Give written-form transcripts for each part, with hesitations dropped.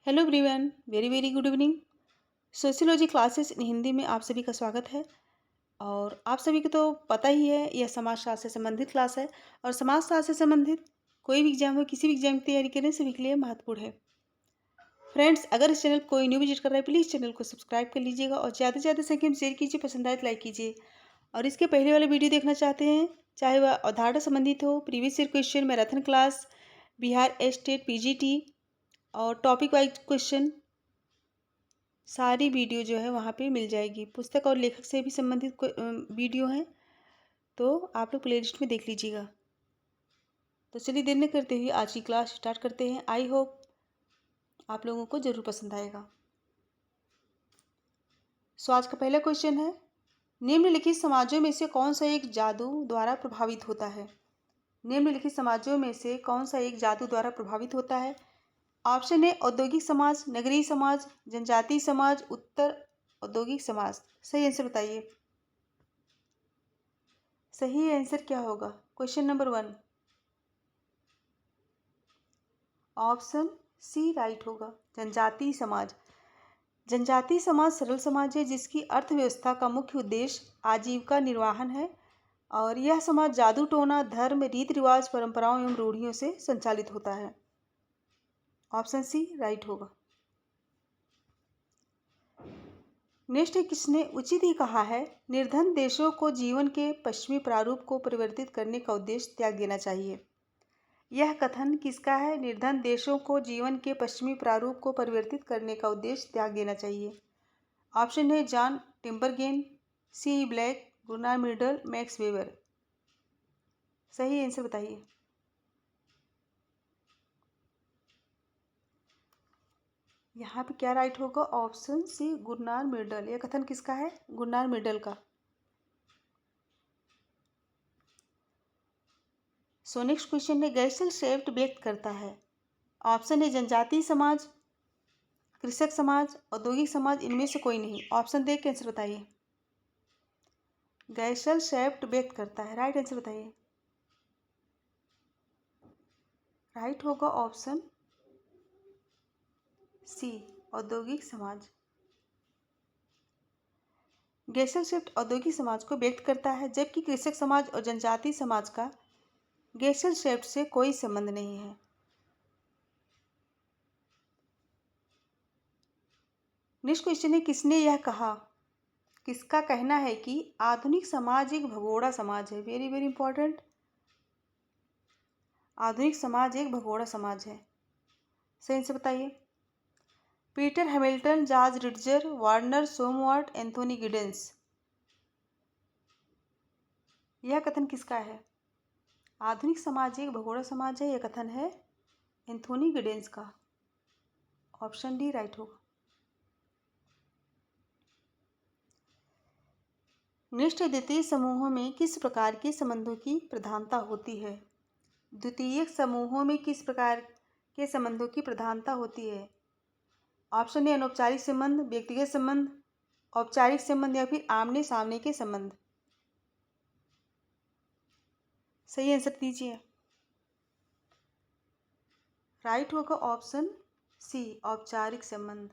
Hello everyone, very very good evening. Sociology classes in Hindi में आप सभी का स्वागत है। और आप सभी को तो पता ही है, यह समाजशास्त्र से संबंधित क्लास है। और समाजशास्त्र से संबंधित कोई भी एग्जाम हो, किसी भी एग्जाम की तैयारी करें, सभी के लिए महत्वपूर्ण है। फ्रेंड्स, अगर इस चैनल कोई न्यू विजिट कर रहा है, प्लीज़ चैनल को सब्सक्राइब कर लीजिएगा और ज़्यादा से ज़्यादा संख्या में शेयर कीजिए, पसंद आए तो लाइक कीजिए। और इसके पहले वाले वीडियो देखना चाहते हैं, चाहे वह अवधारणा संबंधित हो, previous year question, marathon class, Bihar state PGT और टॉपिक वाइज क्वेश्चन, सारी वीडियो जो है वहाँ पे मिल जाएगी। पुस्तक और लेखक से भी संबंधित वीडियो हैं, तो आप लोग प्लेलिस्ट में देख लीजिएगा। तो चलिए देर न करते हुए आज की क्लास स्टार्ट करते हैं। आई होप आप लोगों को ज़रूर पसंद आएगा। सो आज का पहला क्वेश्चन है, निम्नलिखित समाजों में से कौन सा एक जादू द्वारा प्रभावित होता है? निम्नलिखित समाजों में से कौन सा एक जादू द्वारा प्रभावित होता है? ऑप्शन है औद्योगिक समाज, नगरीय समाज, जनजातीय समाज, उत्तर औद्योगिक समाज। सही आंसर बताइए। सही आंसर क्या होगा? Question number 1, option C right होगा, जनजातीय समाज। जनजातीय समाज सरल समाज है जिसकी अर्थव्यवस्था का मुख्य उद्देश्य आजीविका निर्वाहन है। और यह समाज जादू टोना, धर्म, रीति रिवाज, परंपराओं एवं रूढ़ियों से संचालित होता है। ऑप्शन सी राइट होगा। नेक्स्ट किसने उचित ही कहा है, निर्धन देशों को जीवन के पश्चिमी प्रारूप को परिवर्तित करने का उद्देश्य त्याग देना चाहिए। यह कथन किसका है? निर्धन देशों को जीवन के पश्चिमी प्रारूप को परिवर्तित करने का उद्देश्य त्याग देना चाहिए। ऑप्शन है John Tinbergen, C Black, Gunnar Myrdal, Max Weber. सही आंसर बताइए। यहाँ पे क्या राइट होगा? Option C Gunnar Myrdal. यह कथन किसका है? गुरनार मिडल का। सो नेक्स्ट क्वेश्चन है, गैसल शेफ्ट व्यक्त करता है। ऑप्शन है जनजातीय समाज, कृषक समाज, औद्योगिक समाज, इनमें से कोई नहीं। ऑप्शन देख के आंसर बताइए। गैसल शेफ्ट व्यक्त करता है, राइट आंसर बताइए। राइट होगा ऑप्शन सी औद्योगिक समाज। गैसल शेफ्ट औद्योगिक समाज को व्यक्त करता है, जबकि कृषक समाज और जनजातीय समाज का गैसल शेफ्ट से कोई संबंध नहीं है। नेक्स्ट क्वेश्चन है, किसने यह कहा? किसका कहना है कि आधुनिक समाज एक भगोड़ा समाज है? Very very important. आधुनिक समाज एक भगोड़ा समाज है। सही से बताइए। Peter Hamilton, George Ritzer, Werner Sombart, Anthony Giddens. यह कथन किसका है? आधुनिक समाज एक भगोड़ा समाज है, यह कथन है एंथोनी गिडेंस का। ऑप्शन डी राइट होगा। निष्ठ द्वितीय समूहों में किस प्रकार के संबंधों की प्रधानता होती है? द्वितीयक समूहों में किस प्रकार के संबंधों की प्रधानता होती है? ऑप्शन ए अनौपचारिक संबंध, व्यक्तिगत संबंध, औपचारिक संबंध या फिर आमने सामने के संबंध। सही आंसर दीजिए। राइट होगा ऑप्शन सी औपचारिक संबंध।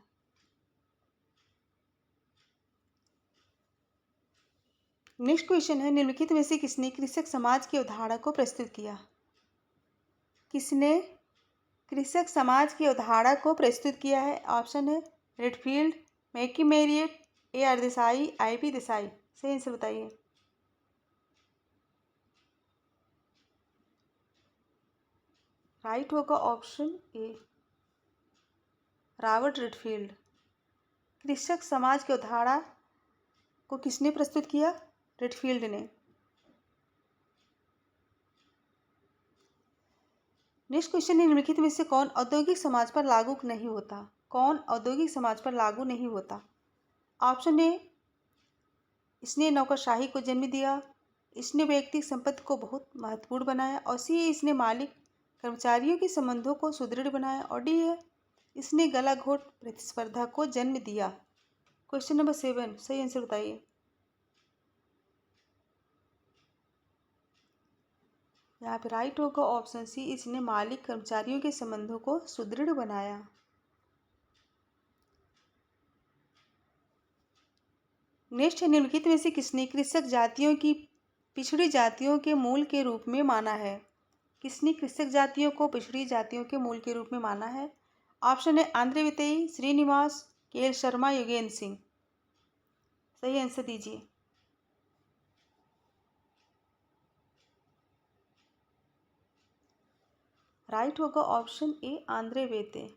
नेक्स्ट क्वेश्चन है, निम्नलिखित में से किसने कृषक समाज की अवधारणा को प्रस्तुत किया? किसने कृषक समाज की अवधारणा को प्रस्तुत किया है? ऑप्शन है Redfield, मैकी Marriott, A R Desai, I P Desai. सही आंसर बताइए। राइट होगा ऑप्शन ए रॉबर्ट रेडफील्ड। कृषक समाज की अवधारणा को किसने प्रस्तुत किया? रेडफील्ड ने। नेक्स्ट क्वेश्चन है, निम्नलिखित में से कौन औद्योगिक समाज पर लागू नहीं होता? कौन औद्योगिक समाज पर लागू नहीं होता? ऑप्शन ए इसने नौकरशाही को जन्म दिया, इसने व्यक्तिगत संपत्ति को बहुत महत्वपूर्ण बनाया, और सी इसने मालिक कर्मचारियों के संबंधों को सुदृढ़ बनाया, और डी है इसने गलाघोट प्रतिस्पर्धा को जन्म दिया। क्वेश्चन नंबर 7, सही आंसर बताइए। यहाँ पे राइट होगा ऑप्शन सी इसने मालिक कर्मचारियों के संबंधों को सुदृढ़ बनाया। नेक्स्ट है, निम्नलिखित में से किसने कृषक जातियों की पिछड़ी जातियों के मूल के रूप में माना है? किसने कृषक जातियों को पिछड़ी जातियों के मूल के रूप में माना है? ऑप्शन है आंध्र वितेई, श्रीनिवास, के एल शर्मा, योगेंद्र सिंह। सही आंसर दीजिए। राइट होगा ऑप्शन ए, आंद्रे वेते।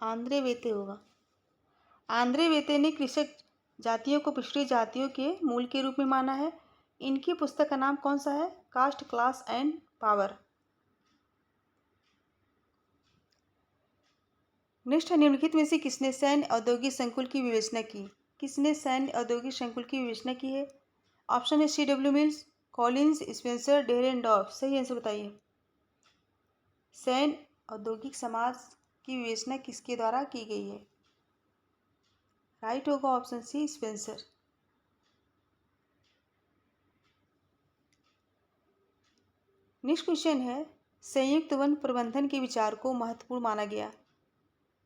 आंद्रे वेते होगा। आंद्रे वेते ने कृषक जातियों को पिछड़ी जातियों के मूल के रूप में माना है। इनकी पुस्तक का नाम कौन सा है? Caste, class and power. Next है, निम्नलिखित में से किसने सैन्य औद्योगिक संकुल की विवेचना की? किसने सैन्य औद्योगिक संकुल की विवेचना की है? ऑप्शन है C.W. Mills, Collins, Spencer, Dahrendorf. सही आंसर बताइए। सैन्य औद्योगिक समाज की विवेचना किसके द्वारा की गई है? राइट होगा option C, Spencer. Next question है, संयुक्त वन प्रबंधन के विचार को महत्वपूर्ण माना गया।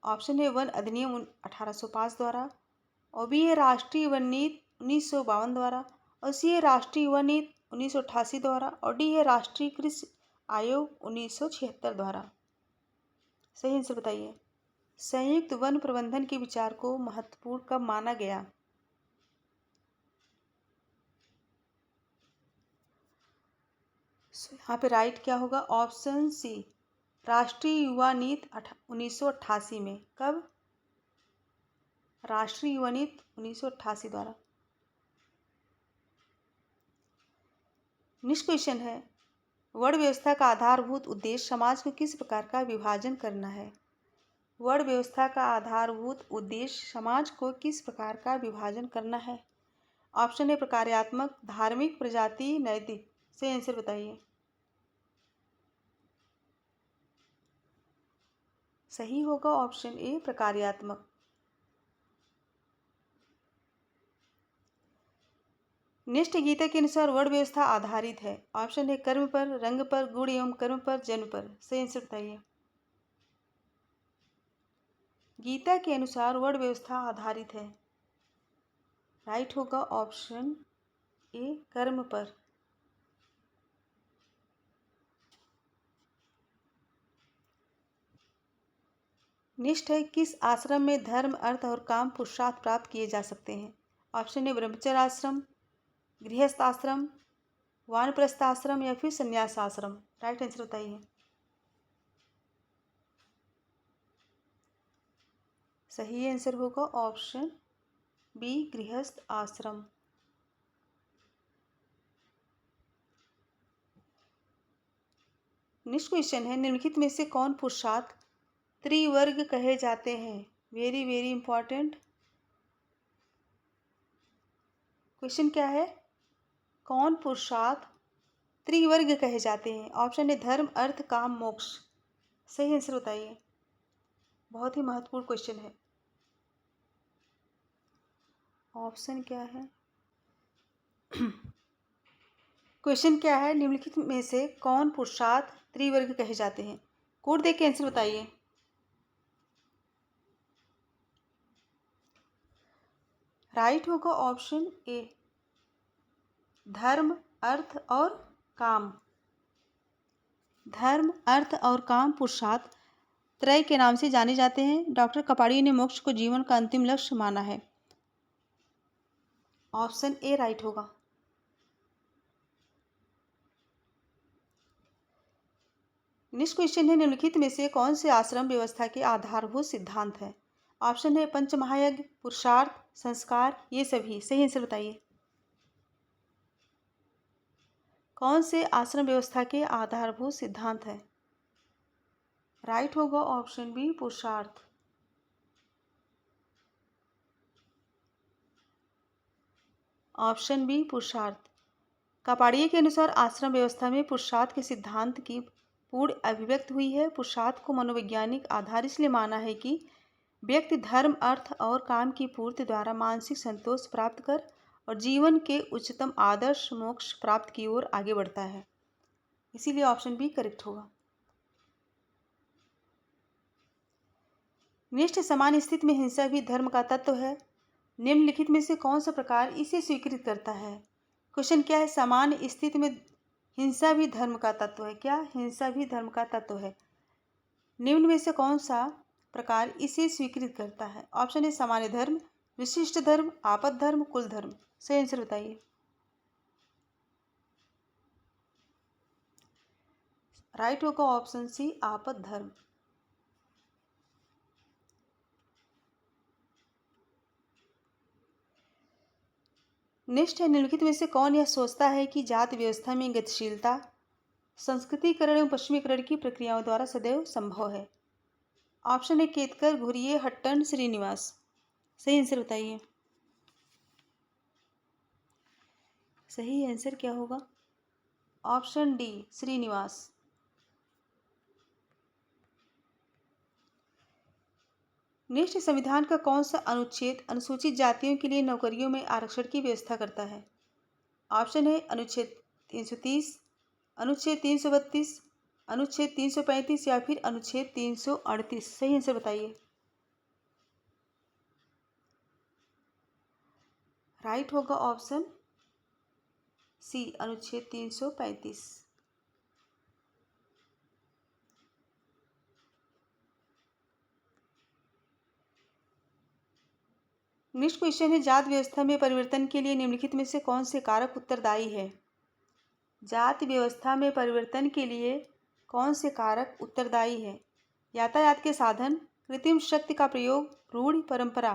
ऑप्शन है वन अधिनियम 1805 द्वारा, और बी है राष्ट्रीय वन नीति 1952 द्वारा, और सी है राष्ट्रीय वन नीति 1988 द्वारा, और डी है राष्ट्रीय कृषि आयोग 1976 द्वारा। सही आंसर बताइए। संयुक्त वन प्रबंधन के विचार को महत्वपूर्ण कब माना गया? यहाँ पे राइट क्या होगा? ऑप्शन सी, राष्ट्रीय युवा नीति 1988 में। कब? राष्ट्रीय युवा नीति 1988 द्वारा। नेक्स्ट क्वेश्चन है, वर्ण व्यवस्था का आधारभूत उद्देश्य समाज को किस प्रकार का विभाजन करना है? वर्ण व्यवस्था का आधारभूत उद्देश्य समाज को किस प्रकार का विभाजन करना है? ऑप्शन है प्रकार्यात्मक, धार्मिक, प्रजाति, नैतिक। से आंसर बताइए। सही होगा ऑप्शन ए, प्रकार्यात्मक। नेक्स्ट, गीता के अनुसार वर्ण व्यवस्था आधारित है। ऑप्शन है कर्म पर, रंग पर, गुण एवं कर्म पर, जन्म पर। सही आंसर बताइए। गीता के अनुसार वर्ण व्यवस्था आधारित है। राइट होगा ऑप्शन ए, कर्म पर। नेक्स्ट है, किस आश्रम में धर्म, अर्थ और काम पुरुषार्थ प्राप्त किए जा सकते हैं? ऑप्शन है ब्रह्मचर्य आश्रम, गृहस्थ आश्रम, वानप्रस्थ आश्रम या फिर संन्यास आश्रम। राइट आंसर बताइए। सही आंसर होगा ऑप्शन बी, गृहस्थ आश्रम। नेक्स्ट क्वेश्चन है, निम्नलिखित में से कौन पुरुषार्थ त्रिवर्ग कहे जाते हैं? वेरी वेरी इंपॉर्टेंट क्वेश्चन क्या है? कौन पुरुषार्थ त्रिवर्ग कहे जाते हैं? ऑप्शन है धर्म, अर्थ, काम, मोक्ष। सही आंसर बताइए। बहुत ही महत्वपूर्ण क्वेश्चन है। ऑप्शन क्या है? क्वेश्चन क्या है, निम्नलिखित में से कौन पुरुषार्थ त्रिवर्ग कहे जाते हैं? कोड देख के आंसर बताइए। राइट होगा ऑप्शन ए, धर्म, अर्थ और काम। धर्म, अर्थ और काम पुरुषार्थ त्रय के नाम से जाने जाते हैं। डॉक्टर कपाड़िया ने मोक्ष को जीवन का अंतिम लक्ष्य माना है। ऑप्शन ए राइट होगा। नेक्स्ट क्वेश्चन है, निम्नलिखित में से कौन से आश्रम व्यवस्था के आधारभूत सिद्धांत है? ऑप्शन है पंचमहायज्ञ, पुरुषार्थ, संस्कार, ये सभी। सही आंसर बताइए। कौन से आश्रम व्यवस्था के आधारभूत सिद्धांत है? राइट होगा ऑप्शन बी, पुरुषार्थ। ऑप्शन बी, पुरुषार्थ। कपाड़िया के अनुसार आश्रम व्यवस्था में पुरुषार्थ के सिद्धांत की पूर्ण अभिव्यक्ति हुई है। पुरुषार्थ को मनोवैज्ञानिक आधार इसलिए माना है कि व्यक्ति धर्म, अर्थ और काम की पूर्ति द्वारा मानसिक संतोष प्राप्त कर और जीवन के उच्चतम आदर्श मोक्ष प्राप्त की ओर आगे बढ़ता है। इसीलिए ऑप्शन बी करेक्ट होगा। निष्ठ समान स्थिति में हिंसा भी धर्म का तत्व है। निम्नलिखित में से कौन सा प्रकार इसे स्वीकृत करता है? क्वेश्चन क्या है? समान स्थिति में हिंसा भी धर्म का तत्व है। क्या? हिंसा भी धर्म का तत्व है। निम्न में से कौन सा प्रकार इसे स्वीकृत करता है? ऑप्शन ए सामान्य धर्म, विशिष्ट धर्म, आपद धर्म, कुल धर्म। सही आंसर बताइए। राइट होगा ऑप्शन सी आपद धर्म। नेक्स्ट है, निम्नलिखित में से कौन यह सोचता है कि जाति व्यवस्था में गतिशीलता संस्कृतिकरण एवं पश्चिमीकरण की प्रक्रियाओं द्वारा सदैव संभव है? Option A Ketkar, Ghurye, Hutton, Srinivas. सही आंसर बताइए। सही आंसर क्या होगा? Option D Srinivas. नेक्स्ट, संविधान का कौन सा अनुच्छेद अनुसूचित जातियों के लिए नौकरियों में आरक्षण की व्यवस्था करता है? ऑप्शन है अनुच्छेद 330, अनुच्छेद 332, अनुच्छेद 335 या फिर अनुच्छेद 338। सही आंसर बताइए। राइट होगा ऑप्शन सी अनुच्छेद 335। नेक्स्ट क्वेश्चन है, जाति व्यवस्था में परिवर्तन के लिए निम्नलिखित में से कौन से कारक उत्तरदायी है? जाति व्यवस्था में परिवर्तन के लिए कौन से कारक उत्तरदायी है? यातायात के साधन, कृत्रिम शक्ति का प्रयोग, रूढ़ि परंपरा।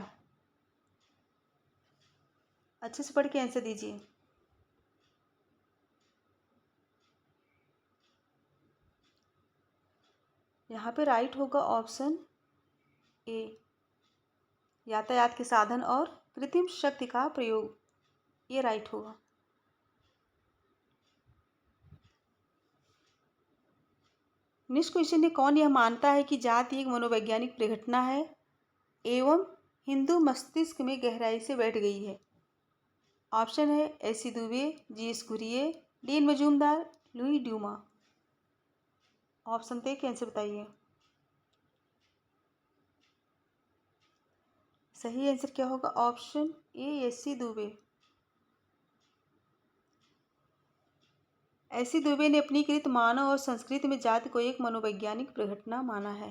अच्छे से पढ़ के आंसर दीजिए। यहाँ पे राइट होगा ऑप्शन ए यातायात के साधन और कृत्रिम शक्ति का प्रयोग। ये राइट होगा। नेक्स्ट क्वेश्चन है, कौन यह मानता है कि जाति एक मनोवैज्ञानिक परिघटना है एवं हिंदू मस्तिष्क में गहराई से बैठ गई है? ऑप्शन है A C Dube, G S. Ghurye, D N. Majumdar, Louis Dumont. Option के आंसर बताइए। सही आंसर क्या होगा? Option A A C Dube. A C Dube ने अपनी कृत मानव और संस्कृति में जाति को एक मनोवैज्ञानिक परिघटना माना है।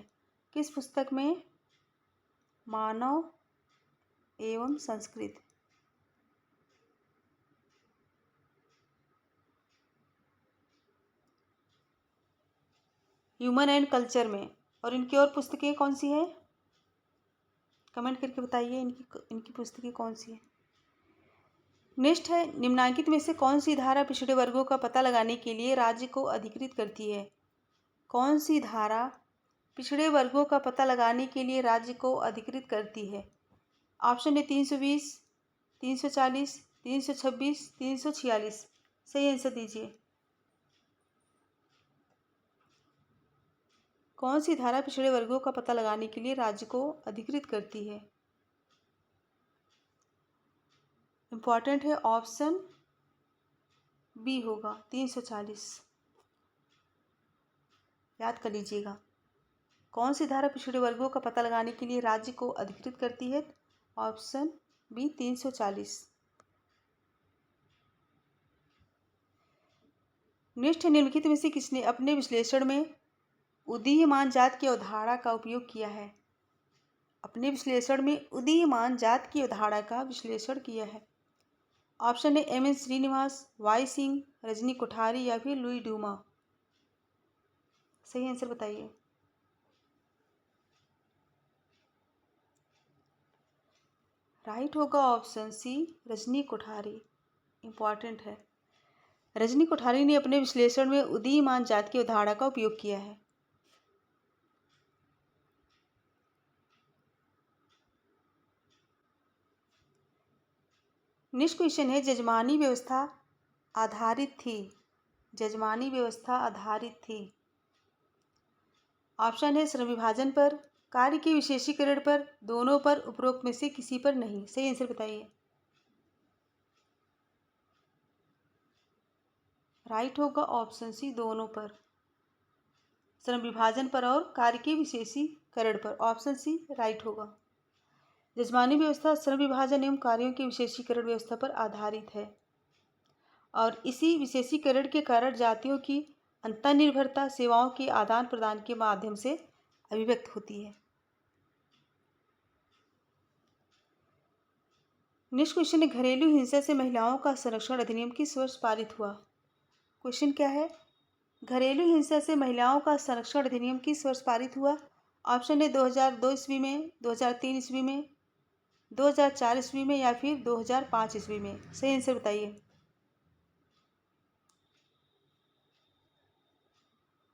किस पुस्तक में? मानव एवं संस्कृति। ह्यूमन एंड कल्चर में। और इनकी और पुस्तकें कौन सी है? कमेंट करके बताइए इनकी पुस्तकें कौन सी है। नेक्स्ट है, निम्नांकित में से कौन सी धारा पिछड़े वर्गों का पता लगाने के लिए राज्य को अधिकृत करती है? कौन सी धारा पिछड़े वर्गों का पता लगाने के लिए राज्य को अधिकृत करती है? ऑप्शन है 320, 340, 326, 346। सही आंसर दीजिए। कौन सी धारा पिछड़े वर्गों का पता लगाने के लिए राज्य को अधिकृत करती है? इंपॉर्टेंट है, ऑप्शन बी होगा 340। याद कर लीजिएगा। कौन सी धारा पिछड़े वर्गों का पता लगाने के लिए राज्य को अधिकृत करती है? Option B 340। नेक्स्ट है, निम्नलिखित में से किसने अपने विश्लेषण में उदीयमान जात की अवधारणा का उपयोग किया है? अपने विश्लेषण में उदीयमान जात की अवधारणा का विश्लेषण किया है। ऑप्शन है एम.एन. श्रीनिवास, वाई सिंह, रजनी कोठारी या फिर लुई ड्यूमा। सही आंसर बताइए। राइट होगा option C Rajni Kothari. Important है। रजनी कोठारी ने अपने विश्लेषण में उदीयमान जात की अवधारणा का उपयोग किया है। नेक्स्ट क्वेश्चन है, जजमानी व्यवस्था आधारित थी। जजमानी व्यवस्था आधारित थी। ऑप्शन है श्रम विभाजन पर, कार्य के विशेषीकरण पर, दोनों पर, उपरोक्त में से किसी पर नहीं। सही आंसर बताइए। राइट होगा ऑप्शन सी दोनों पर। श्रम विभाजन पर और कार्य के विशेषीकरण पर। ऑप्शन सी राइट होगा। जजमानी व्यवस्था श्रम विभाजन एवं कार्यों के विशेषीकरण व्यवस्था पर आधारित है और इसी विशेषीकरण के कारण जातियों की अंतर्निर्भरता सेवाओं के आदान प्रदान के माध्यम से अभिव्यक्त होती है। नेक्स्ट क्वेश्चन है, घरेलू हिंसा से महिलाओं का संरक्षण अधिनियम किस वर्ष पारित हुआ? क्वेश्चन क्या है, घरेलू हिंसा से महिलाओं का संरक्षण अधिनियम किस वर्ष पारित हुआ? ऑप्शन है 2002 ईस्वी में, 2003 ईस्वी में, 2004 ईस्वी में या फिर 2005 ईस्वी में। सही आंसर बताइए।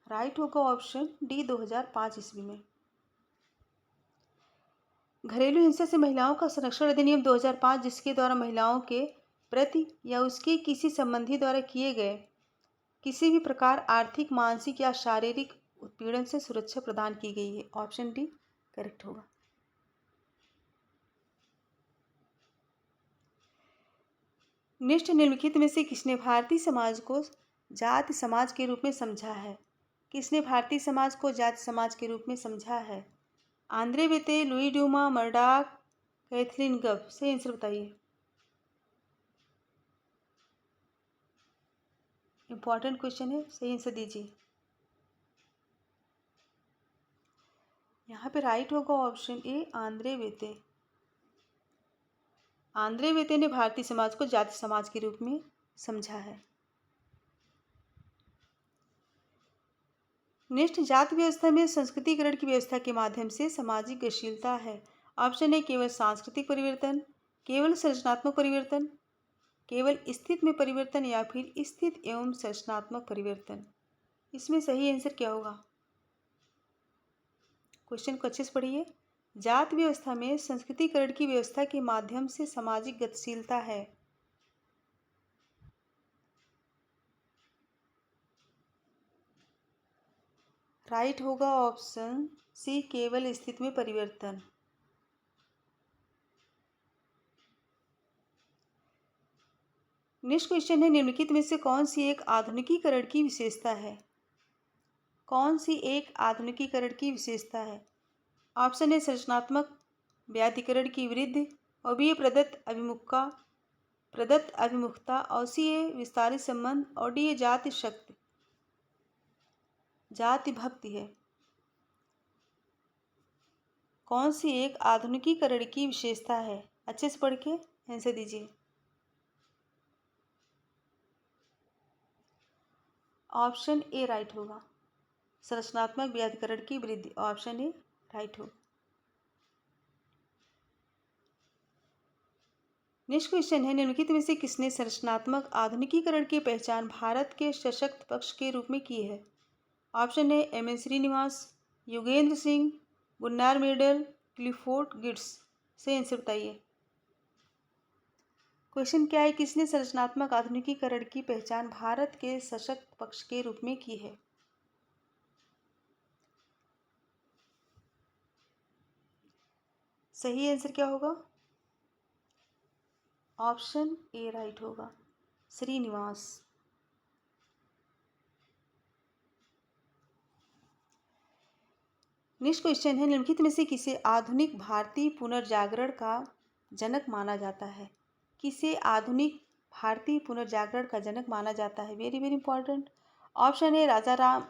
राइट होगा ऑप्शन डी 2005 ईस्वी में। घरेलू हिंसा से महिलाओं का संरक्षण अधिनियम 2005, जिसके द्वारा महिलाओं के प्रति या उसके किसी संबंधी द्वारा किए गए किसी भी प्रकार आर्थिक, मानसिक या शारीरिक उत्पीड़न से सुरक्षा प्रदान की गई है। ऑप्शन डी करेक्ट होगा। नेक्स्ट, निम्नलिखित में से किसने भारतीय समाज को जाति समाज के रूप में समझा है? किसने भारतीय समाज को जाति समाज के रूप में समझा है? Andre Beteille, Louis Dumont, Murdock, Kathleen Gough. सही आंसर बताइए। इंपॉर्टेंट क्वेश्चन है, सही आंसर दीजिए। यहाँ पे राइट होगा ऑप्शन ए आंद्रे बेते। आंद्रे बेते ने भारतीय समाज को जाति समाज के रूप में समझा है। नेक्स्ट, जाति व्यवस्था में संस्कृतिकरण की व्यवस्था के माध्यम से सामाजिक गतिशीलता है। ऑप्शन ए केवल सांस्कृतिक परिवर्तन, केवल संरचनात्मक परिवर्तन, केवल स्थिति में परिवर्तन या फिर स्थिति एवं संरचनात्मक परिवर्तन। इसमें सही आंसर क्या होगा? क्वेश्चन को अच्छे से पढ़िए। जाति व्यवस्था में संस्कृतिकरण की व्यवस्था के माध्यम से सामाजिक गतिशीलता है। राइट होगा ऑप्शन सी केवल स्थिति में परिवर्तन। नेक्स्ट क्वेश्चन है, निम्नलिखित में से कौन सी एक आधुनिकीकरण की विशेषता है? कौन सी एक आधुनिकीकरण की विशेषता है? ऑप्शन है संरचनात्मक व्याधिकरण की वृद्धि, और बी प्रदत्त अभिमुखता, और सी ए विस्तारित संबंध, और डी ए जाति शक्ति जाति भक्ति है। कौन सी एक आधुनिकीकरण की विशेषता है? अच्छे से पढ़ के आंसर दीजिए। ऑप्शन ए राइट होगा, संरचनात्मक व्याधिकरण की वृद्धि। ऑप्शन ए राइट होगा। नेक्स्ट क्वेश्चन है, निम्नलिखित में से किसने संरचनात्मक आधुनिकीकरण की पहचान भारत के सशक्त पक्ष के रूप में की है? ऑप्शन है M N Srinivas, Yogendra Singh, Gunnar Myrdal, Clifford Geertz. से आंसर बताइए। क्वेश्चन क्या है, किसने संरचनात्मक आधुनिकीकरण की पहचान भारत के सशक्त पक्ष के रूप में की है? सही आंसर क्या होगा? ऑप्शन ए राइट होगा, श्रीनिवास। नेक्स्ट क्वेश्चन है, निम्नलिखित में से किसे आधुनिक भारतीय पुनर्जागरण का जनक माना जाता है? किसे आधुनिक भारतीय पुनर्जागरण का जनक माना जाता है? Very very important. ऑप्शन है राजा राम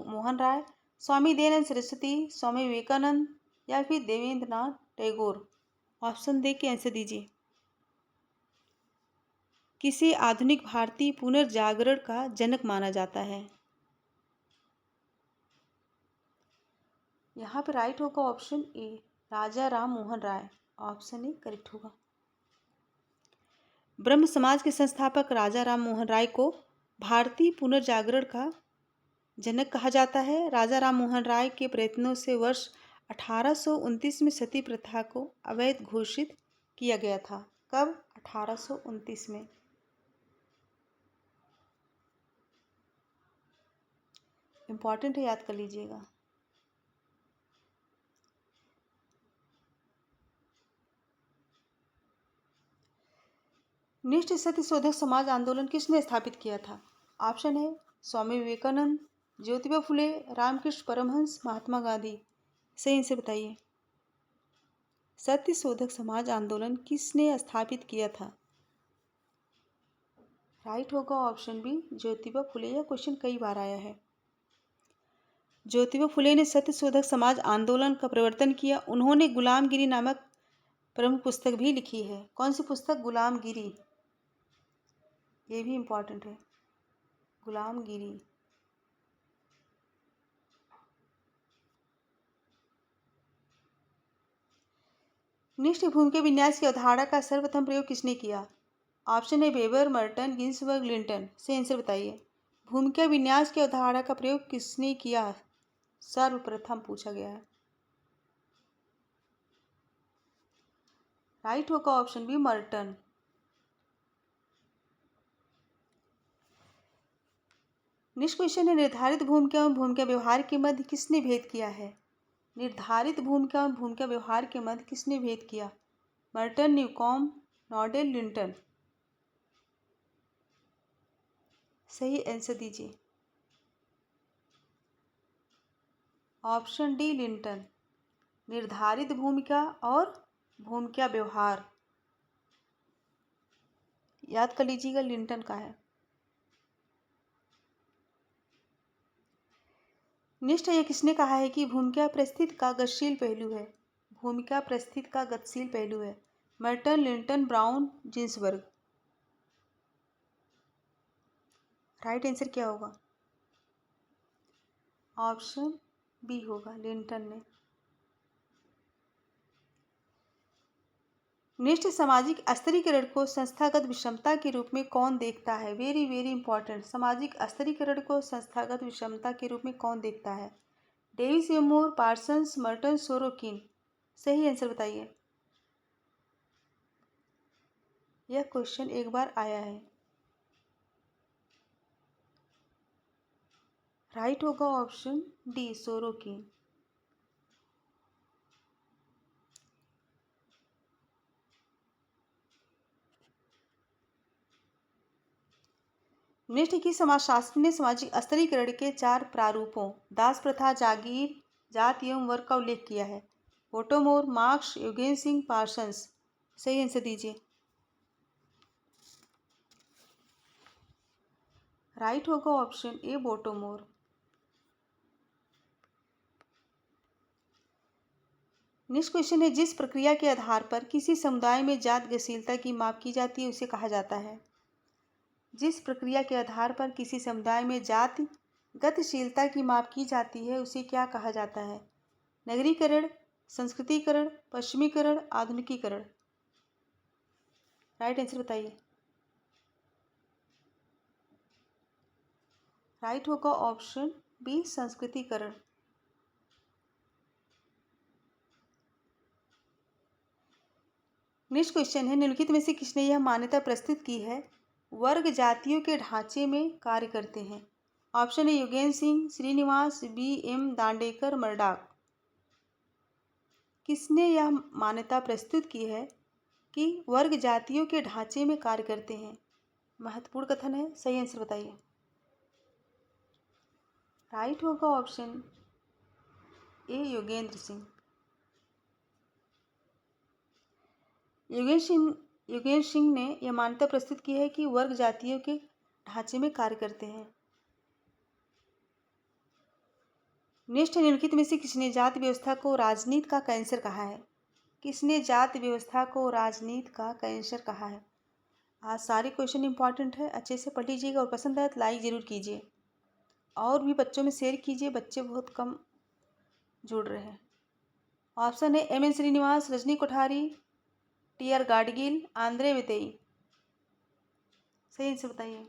मोहन राय, स्वामी दयानंद सरस्वती, स्वामी विवेकानंद या फिर देवेंद्र नाथ टैगोर। ऑप्शन दे के आंसर दीजिए। किसे आधुनिक भारतीय पुनर्जागरण का जनक माना जाता है? यहाँ पे राइट होगा option A Raja Ram Mohan Roy. Option A correct होगा। ब्रह्म समाज के संस्थापक राजा राम मोहन राय को भारतीय पुनर्जागरण का जनक कहा जाता है। राजा राम मोहन राय के प्रयत्नों से वर्ष 1829 में सती प्रथा को अवैध घोषित किया गया था। कब? 1829 में। इम्पॉर्टेंट है, याद कर लीजिएगा। नेक्स्ट, सत्यशोधक समाज आंदोलन किसने स्थापित किया था? ऑप्शन है स्वामी विवेकानंद, ज्योतिबा फुले, रामकृष्ण परमहंस, महात्मा गांधी। सही आंसर बताइए। सत्य शोधक समाज आंदोलन किसने स्थापित किया था? राइट होगा ऑप्शन बी, ज्योतिबा फुले। यह क्वेश्चन कई बार आया है। ज्योतिबा फुले ने सत्य शोधक समाज आंदोलन का प्रवर्तन किया। उन्होंने गुलामगिरी नामक प्रमुख पुस्तक भी लिखी है। कौन सी पुस्तक? गुलामगिरी। ये भी इम्पोर्टेंट है, गुलामगिरी। निष्ठ भूमि विन्यास की अवधारणा का सर्वप्रथम प्रयोग किसने किया? ऑप्शन है वेबर, मर्टन, गिन्सबर्ग, लिंटन। सही आंसर बताइए। भूमिका विन्यास की अवधारणा का प्रयोग किसने किया? सर्वप्रथम पूछा गया है। राइट होगा option B, Merton. Next question है, निर्धारित भूमिका एवं भूमिका व्यवहार के मध्य किसने भेद किया है? निर्धारित भूमिका एवं भूमिका व्यवहार के मध्य किसने भेद किया? Merton, Newcomb, Nadel, Linton. सही आंसर दीजिए। Option D, Linton. निर्धारित भूमिका और भूमिका व्यवहार, याद कर लीजिएगा, लिंटन का है। नेक्स्ट है, यह किसने कहा है कि भूमिका परिस्थिति का गतिशील पहलू है? भूमिका परिस्थिति का गतिशील पहलू है। Merton, Linton, brown, Ginsburg. Right answer क्या होगा? ऑप्शन बी होगा, लिंटन ने। नेक्स्ट, सामाजिक स्तरीकरण को संस्थागत विषमता के रूप में कौन देखता है? Very very important. सामाजिक स्तरीकरण को संस्थागत विषमता के रूप में कौन देखता है? Davis, Amor, Parsons, Merton, Sorokin. सही आंसर बताइए। यह क्वेश्चन एक बार आया है। राइट होगा ऑप्शन डी, सोरोकिन। नेक्स्ट की समाजशास्त्र ने सामाजिक स्तरीकरण के 4 प्रारूपों दास प्रथा, जागीर, जाति एवं वर्ग का उल्लेख किया है। बोटोमोर, मार्क्स, योगेन सिंह, पार्सन्स। सही आंसर दीजिए। राइट होगा ऑप्शन ए, बोटोमोर। नेक्स्ट क्वेश्चन है, जिस प्रक्रिया के आधार पर किसी समुदाय में जात गतिशीलता की माप की जाती है उसे कहा जाता है? जिस प्रक्रिया के आधार पर किसी समुदाय में जाति गतिशीलता की माप की जाती है उसे क्या कहा जाता है? नगरीकरण, संस्कृतिकरण, पश्चिमीकरण, आधुनिकीकरण। राइट आंसर बताइए। राइट होगा ऑप्शन बी, संस्कृतिकरण। नेक्स्ट क्वेश्चन है, निम्नलिखित में से किसने यह मान्यता प्रस्तुत की है वर्ग जातियों के ढांचे में कार्य करते हैं? Option A, Yogen Singh, Srinivas, B M Dandekar, Murdock. किसने यह मान्यता प्रस्तुत की है कि वर्ग जातियों के ढांचे में कार्य करते हैं? महत्वपूर्ण कथन है। सही आंसर बताइए। राइट होगा ऑप्शन ए, योगेंद्र सिंह। योगेंद्र सिंह ने यह मान्यता प्रस्तुत की है कि वर्ग जातियों के ढांचे में कार्य करते हैं। नेक्स्ट, निम्नलिखित में से किसने जाति व्यवस्था को राजनीति का कैंसर कहा है? किसने जाति व्यवस्था को राजनीति का कैंसर कहा है? आज सारे क्वेश्चन इंपॉर्टेंट है, अच्छे से पढ़ लीजिएगा और पसंद आए तो लाइक ज़रूर कीजिए और भी बच्चों में शेयर कीजिए, बच्चे बहुत कम जुड़ रहे हैं। ऑप्शन है M N Srinivas, Rajni Kothari, T R Gadgil, Andre वितेई। सही आंसर बताइए।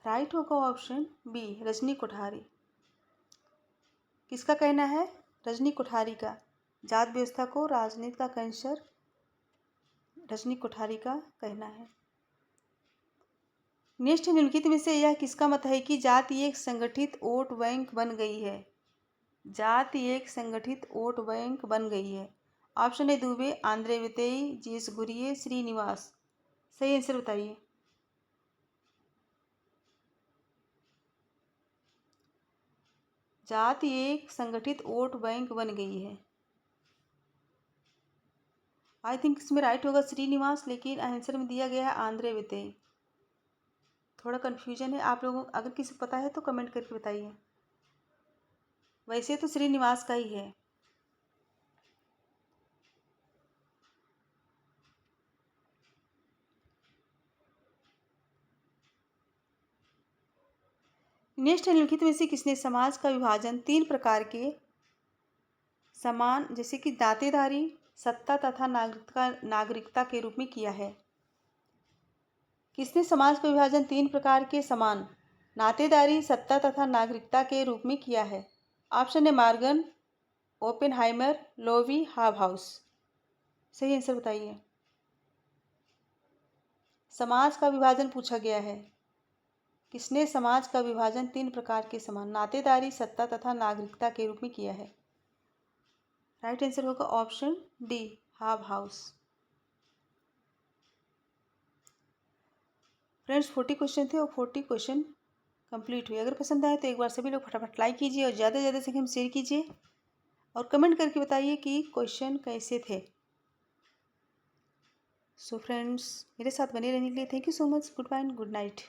राइट होगा ऑप्शन बी, रजनी कोठारी। किसका कहना है? रजनी कोठारी का। जात व्यवस्था को राजनीति का कैंसर रजनी कोठारी का कहना है। नेक्स्ट, निम्नलिखित में से यह किसका मत है कि जाति एक संगठित वोट बैंक बन गई है? जाति एक संगठित वोट बैंक बन गई है। ऑप्शन ए, दुबे, आंद्रे वितेई, जी एस गुरिये, श्रीनिवास। सही आंसर बताइए। जाति एक संगठित वोट बैंक बन गई है। आई थिंक इसमें राइट होगा श्रीनिवास, लेकिन आंसर में दिया गया है आंद्रे विते। थोड़ा कन्फ्यूजन है, आप लोगों अगर किसी को पता है तो कमेंट करके बताइए। वैसे तो श्रीनिवास का ही है। नेक्स्ट निम्नलिखित में से किसने समाज का विभाजन 3 प्रकार के समान जैसे कि दातेदारी, सत्ता तथा नागरिकता के रूप में किया है? किसने समाज का विभाजन 3 प्रकार के समान नातेदारी, सत्ता तथा नागरिकता के रूप में किया है? ऑप्शन है मार्गन, ओपेनहाइमर, लोवी, हाबहाउस। सही आंसर बताइए। समाज का विभाजन पूछा गया है। किसने समाज का विभाजन 3 प्रकार के समान नातेदारी, सत्ता तथा नागरिकता के रूप में किया है? राइट आंसर होगा ऑप्शन डी, हाबहाउस। फ्रेंड्स 40 क्वेश्चन थे और 40 क्वेश्चन कंप्लीट हुए। अगर पसंद आए तो एक बार सभी लोग फटाफट लाइक कीजिए और ज़्यादा से ज़्यादा से हम शेयर कीजिए और कमेंट करके बताइए कि क्वेश्चन कैसे थे। सो फ्रेंड्स, मेरे साथ बने रहने के लिए thank you so much. Good bye and good night.